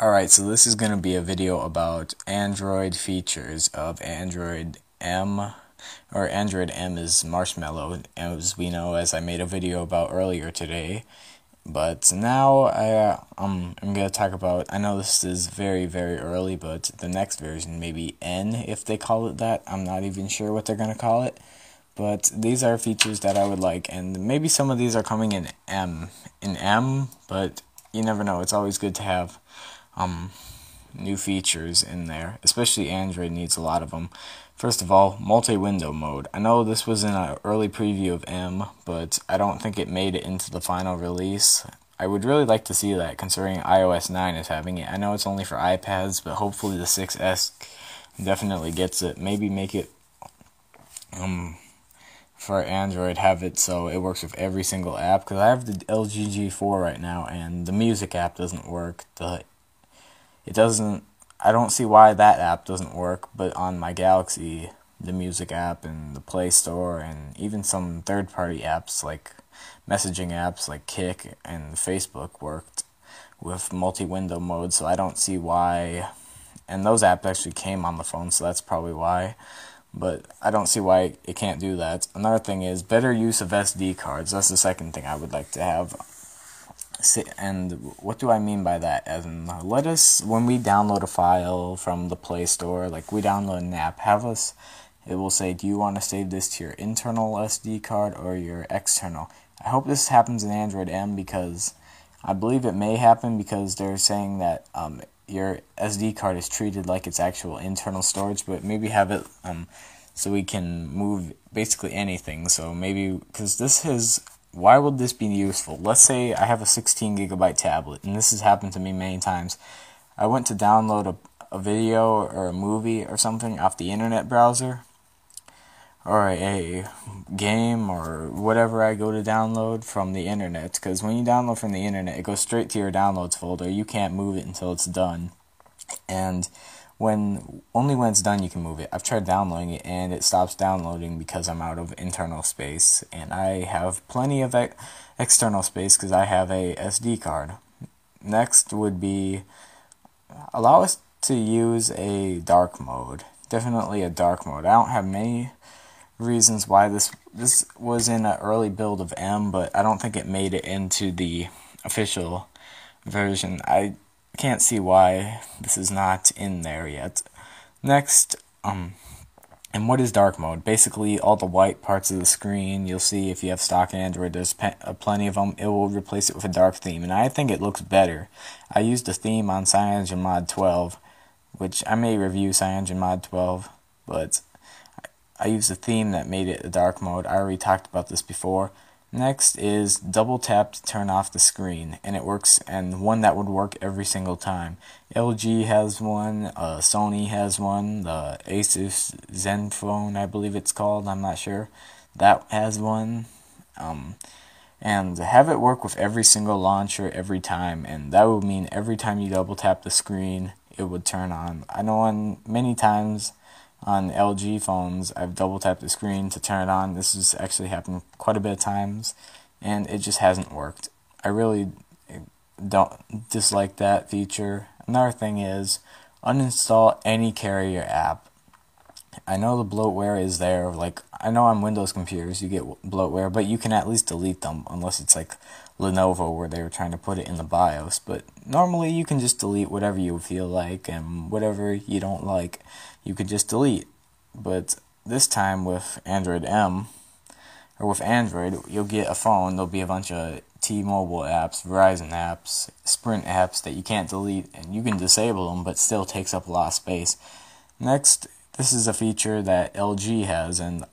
Alright, so this is going to be a video about Android features of Android M, or Android M is Marshmallow, as we know, as I made a video about earlier today. But now I'm going to talk about, I know this is very, very early, but the next version, maybe N, if they call it that. I'm not even sure what they're going to call it. But these are features that I would like, and maybe some of these are coming in M, but you never know. It's always good to have new features in there, especially Android needs a lot of them. First of all, multi-window mode. I know this was in an early preview of M, but I don't think it made it into the final release. I would really like to see that, considering iOS 9 is having it. I know it's only for iPads, but hopefully the 6S definitely gets it. Maybe make it for Android, have it so it works with every single app, because I have the LG G4 right now, and the music app doesn't work. I don't see why that app doesn't work, but on my Galaxy, the music app and the Play Store and even some third-party apps like messaging apps like Kik and Facebook worked with multi-window mode, so I don't see why. And those apps actually came on the phone, so that's probably why. But I don't see why it can't do that. Another thing is better use of SD cards. That's the second thing I would like to have. And what do I mean by that? As in, when we download a file from the Play Store, like we download an app, it will say, do you want to save this to your internal SD card or your external? I hope this happens in Android M, because I believe it may happen, because they're saying that your SD card is treated like its actual internal storage, but maybe have it so we can move basically anything. So maybe, because why would this be useful? Let's say I have a 16 gigabyte tablet, and this has happened to me many times. I went to download a video or a movie or something off the internet browser, or a game or whatever I go to download from the internet, because when you download from the internet, it goes straight to your downloads folder. You can't move it until it's done, and only when it's done you can move it. I've tried downloading it and it stops downloading because I'm out of internal space, and I have plenty of external space because I have a SD card. Next would be allow us to use a dark mode. Definitely a dark mode. I don't have many reasons why this was in an early build of M, but I don't think it made it into the official version. I can't see why this is not in there yet. Next, and what is dark mode? Basically, all the white parts of the screen, you'll see if you have stock Android, there's plenty of them. It will replace it with a dark theme, and I think it looks better. I used a theme on CyanogenMod 12, which I may review CyanogenMod 12, but I used a theme that made it a dark mode. I already talked about this before. Next is double tap to turn off the screen, and it works, and one that would work every single time. LG has one, Sony has one, the Asus Zenfone, I believe it's called, I'm not sure, that has one. And have it work with every single launcher every time, and that would mean every time you double tap the screen, it would turn on. I know many times on LG phones, I've double tapped the screen to turn it on. This has actually happened quite a bit of times, and it just hasn't worked. I really don't dislike that feature. Another thing is uninstall any carrier app. I know the bloatware is there. Like, I know on Windows computers you get bloatware, but you can at least delete them, unless it's like Lenovo where they were trying to put it in the BIOS. But normally you can just delete whatever you feel like, and whatever you don't like, you could just delete. But this time with Android M, or with Android, you'll get a phone, there'll be a bunch of T-Mobile apps, Verizon apps, Sprint apps that you can't delete, and you can disable them, but still takes up a lot of space. Next, this is a feature that LG has, and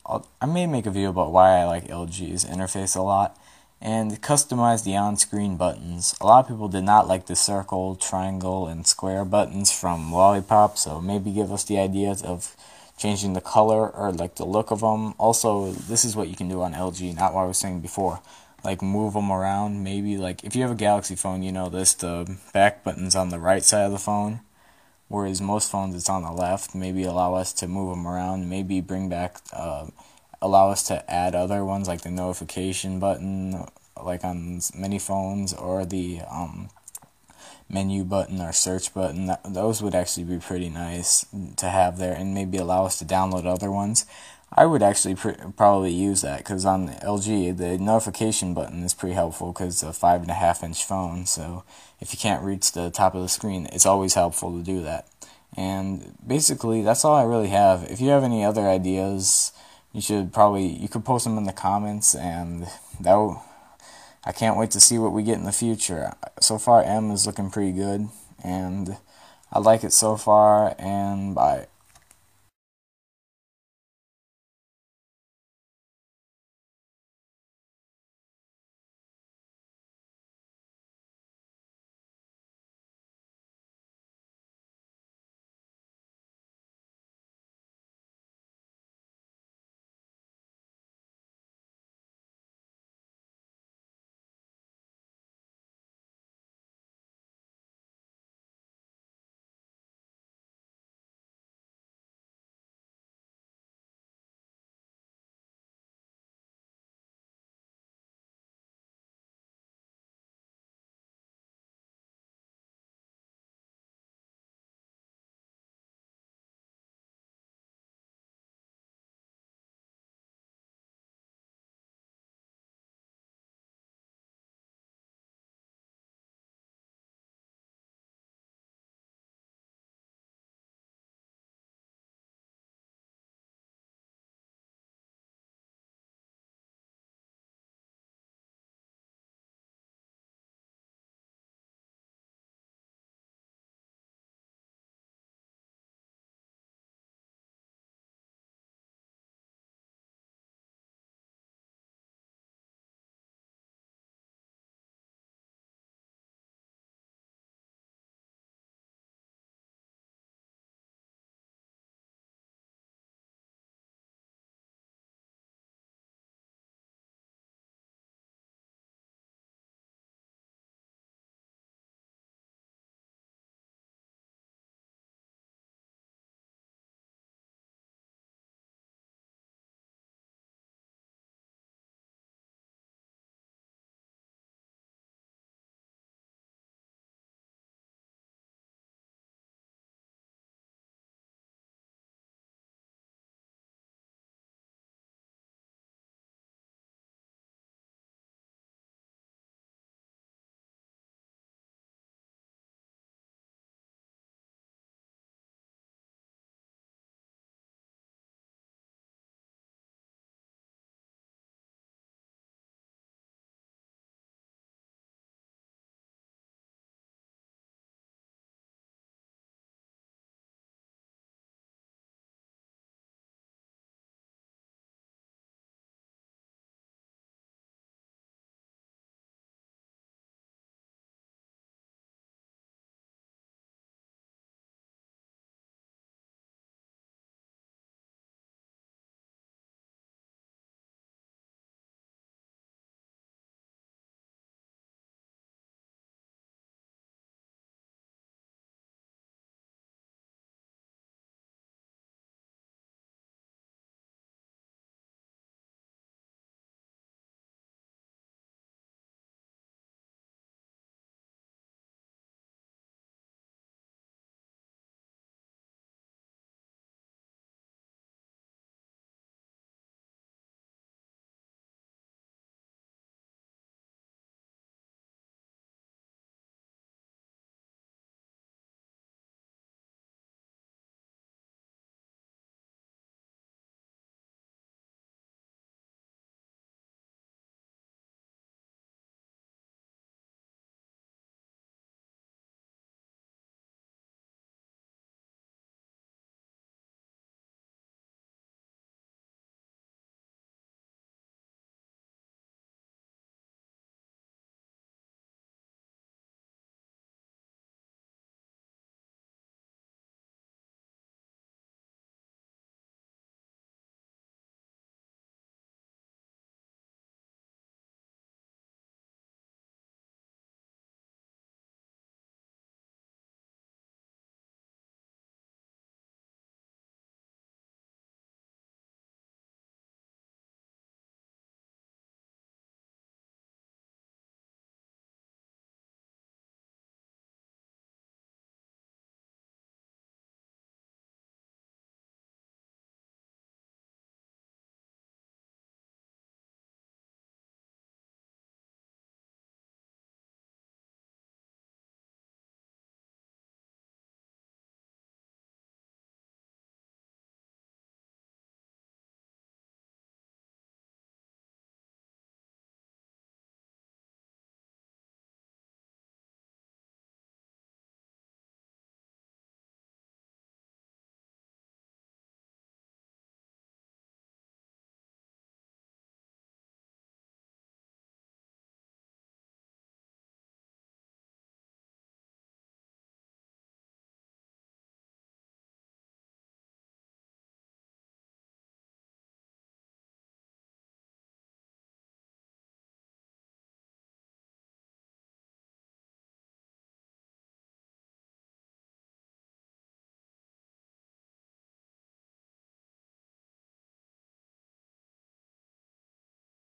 I may make a video about why I like LG's interface a lot, and customize the on-screen buttons. A lot of people did not like the circle, triangle, and square buttons from Lollipop, so maybe give us the idea of changing the color or like the look of them. Also, this is what you can do on LG, not what I was saying before. Like move them around, maybe like if you have a Galaxy phone, you know this, the back button's on the right side of the phone, whereas most phones it's on the left. Maybe allow us to move them around, maybe bring back allow us to add other ones like the notification button, like on many phones, or the menu button or search button. Those would actually be pretty nice to have there, and maybe allow us to download other ones. I would actually probably use that, because on the LG, the notification button is pretty helpful because it's a 5.5-inch phone, so if you can't reach the top of the screen, it's always helpful to do that. And basically, that's all I really have. If you have any other ideas, you could post them in the comments, and I can't wait to see what we get in the future. So far, M is looking pretty good, and I like it so far, and bye.